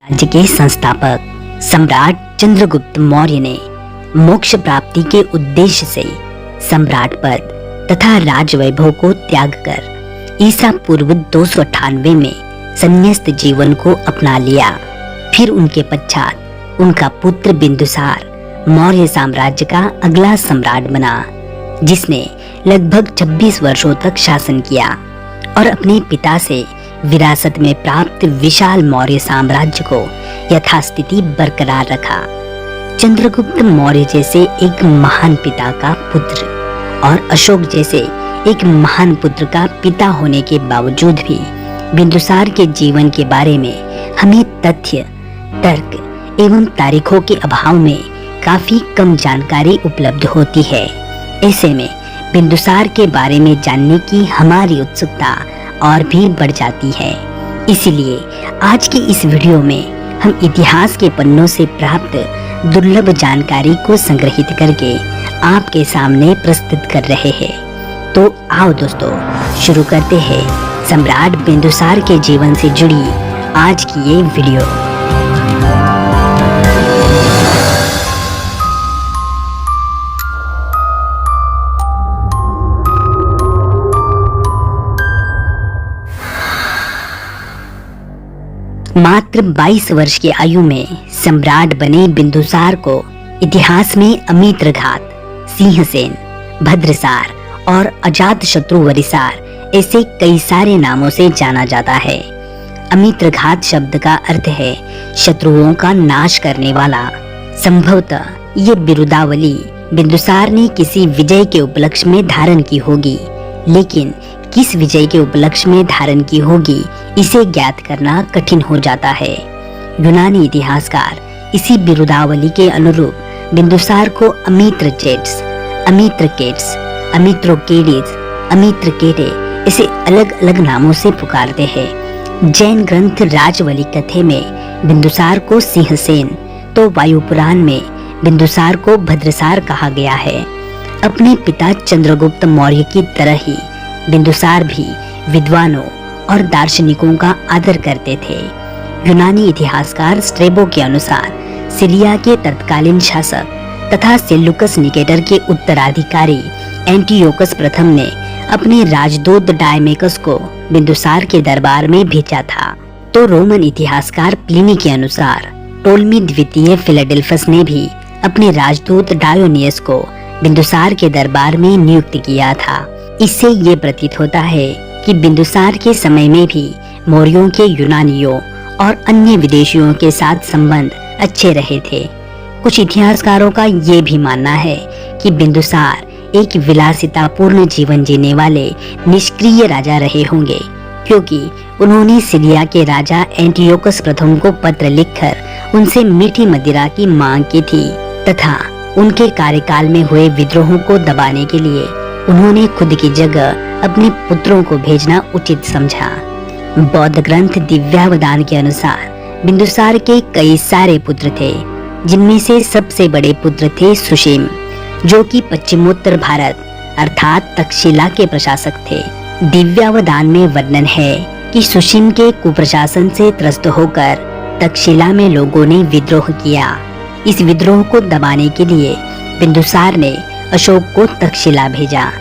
राज्य के संस्थापक सम्राट चंद्रगुप्त मौर्य ने मोक्ष प्राप्ति के उद्देश्य से सम्राट पद तथा राजवैभव को त्याग कर ईसा पूर्व 298 में संन्यास्त जीवन को अपना लिया। फिर उनके पश्चात उनका पुत्र बिंदुसार मौर्य साम्राज्य का अगला सम्राट बना, जिसने लगभग 26 वर्षों तक शासन किया और अपने पिता से विरासत में प्राप्त विशाल मौर्य साम्राज्य को यथास्थिति बरकरार रखा। चंद्रगुप्त मौर्य जैसे एक महान पिता का पुत्र और अशोक जैसे एक महान पुत्र का पिता होने के बावजूद भी बिंदुसार के जीवन के बारे में हमें तथ्य, तर्क एवं तारीखों के अभाव में काफी कम जानकारी उपलब्ध होती है। ऐसे में बिंदुसार के बारे में जानने की हमारी उत्सुकता और भी बढ़ जाती है। इसीलिए आज की इस वीडियो में हम इतिहास के पन्नों से प्राप्त दुर्लभ जानकारी को संग्रहित करके आपके सामने प्रस्तुत कर रहे हैं। तो आओ दोस्तों, शुरू करते हैं सम्राट बिंदुसार के जीवन से जुड़ी आज की ये वीडियो। मात्र 22 वर्ष की आयु में सम्राट बने बिंदुसार को इतिहास में अमित्रघात, सिंहसेन, भद्रसार और अजातशत्रु वरिसार ऐसे कई सारे नामों से जाना जाता है। अमित्रघात शब्द का अर्थ है शत्रुओं का नाश करने वाला। संभवतः ये बिरुदावली बिंदुसार ने किसी विजय के उपलक्ष्य में धारण की होगी, लेकिन किस विजय के उपलक्ष्य में धारण की होगी इसे ज्ञात करना कठिन हो जाता है। यूनानी इतिहासकार इसी बिरुदावली के अनुरूप बिंदुसार को अमित्रचेट्स, अमित्रकेट्स, अमित्रोकेडिस, अमित्रकेटे ऐसे अलग अलग नामों से पुकारते हैं। जैन ग्रंथ राजवली कथे में बिंदुसार को सिंहसेन तो वायु पुराण में बिंदुसार को भद्रसार कहा गया है। अपने पिता चंद्रगुप्त मौर्य की तरह ही बिंदुसार भी विद्वानों और दार्शनिकों का आदर करते थे। यूनानी इतिहासकार स्ट्रेबो के अनुसार सीरिया के तत्कालीन शासक तथा सेल्यूकस निकेटर के उत्तराधिकारी एंटियोकस प्रथम ने अपने राजदूत डायमेकस को बिंदुसार के दरबार में भेजा था। तो रोमन इतिहासकार प्लिनी के अनुसार टोल्मी द्वितीय फिलाडेल्फस ने भी अपने राजदूत डायोनियस को बिंदुसार के दरबार में नियुक्त किया था। इससे ये प्रतीत होता है कि बिंदुसार के समय में भी मौर्यों के यूनानियों और अन्य विदेशियों के साथ संबंध अच्छे रहे थे। कुछ इतिहासकारों का ये भी मानना है कि बिंदुसार एक विलासितापूर्ण जीवन जीने वाले निष्क्रिय राजा रहे होंगे, क्योंकि उन्होंने सीरिया के राजा एंटियोकस प्रथम को पत्र लिखकर उनसे मीठी मदिरा की मांग की थी तथा उनके कार्यकाल में हुए विद्रोहों को दबाने के लिए उन्होंने खुद की जगह अपने पुत्रों को भेजना उचित समझा। बौद्ध ग्रंथ दिव्यावदान के अनुसार बिंदुसार के कई सारे पुत्र थे, जिनमें से सबसे बड़े पुत्र थे सुशीम, जो कि पश्चिमोत्तर भारत अर्थात तक्षशिला के प्रशासक थे। दिव्यावदान में वर्णन है कि सुशीम के कुप्रशासन से त्रस्त होकर तक्षशिला में लोगों ने विद्रोह किया। इस विद्रोह को दबाने के लिए बिंदुसार ने अशोक को तक्षशिला भेजा।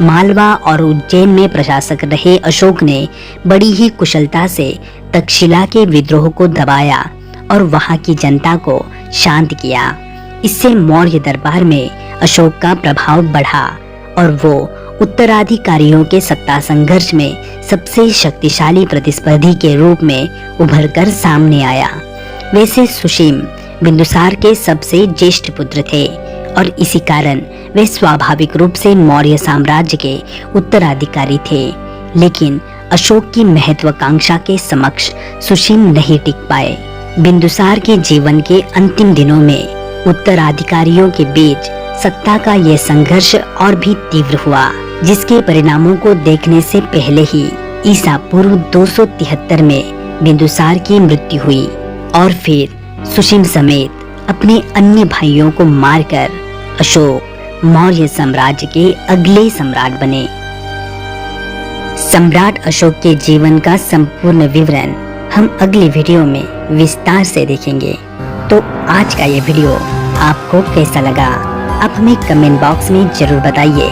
मालवा और उज्जैन में प्रशासक रहे अशोक ने बड़ी ही कुशलता से तक्षशिला के विद्रोह को दबाया और वहां की जनता को शांत किया। इससे मौर्य दरबार में अशोक का प्रभाव बढ़ा और वो उत्तराधिकारियों के सत्ता संघर्ष में सबसे शक्तिशाली प्रतिस्पर्धी के रूप में उभरकर सामने आया। वैसे सुशीम बिंदुसार के सबसे ज्येष्ठ पुत्र थे और इसी कारण वे स्वाभाविक रूप से मौर्य साम्राज्य के उत्तराधिकारी थे। लेकिन अशोक की महत्वाकांक्षा के समक्ष सुशीम नहीं टिक पाए। बिंदुसार के जीवन के अंतिम दिनों में उत्तराधिकारियों के बीच सत्ता का यह संघर्ष और भी तीव्र हुआ, जिसके परिणामों को देखने से पहले ही ईसा पूर्व 273 में बिंदुसार की मृत्यु हुई और फिर सुशीम समेत अपने अन्य भाइयों को मारकर अशोक मौर्य साम्राज्य के अगले सम्राट बने। सम्राट अशोक के जीवन का संपूर्ण विवरण हम अगली वीडियो में विस्तार से देखेंगे। तो आज का ये वीडियो आपको कैसा लगा, आप हमें कमेंट बॉक्स में जरूर बताइए।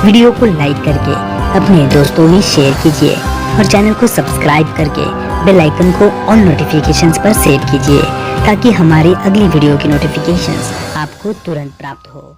वीडियो को लाइक करके अपने दोस्तों में शेयर कीजिए और चैनल को सब्सक्राइब करके बेल आइकन को ऑल नोटिफिकेशंस पर सेट कीजिए ताकि हमारी अगली वीडियो की नोटिफिकेशंस आपको तुरंत प्राप्त हो।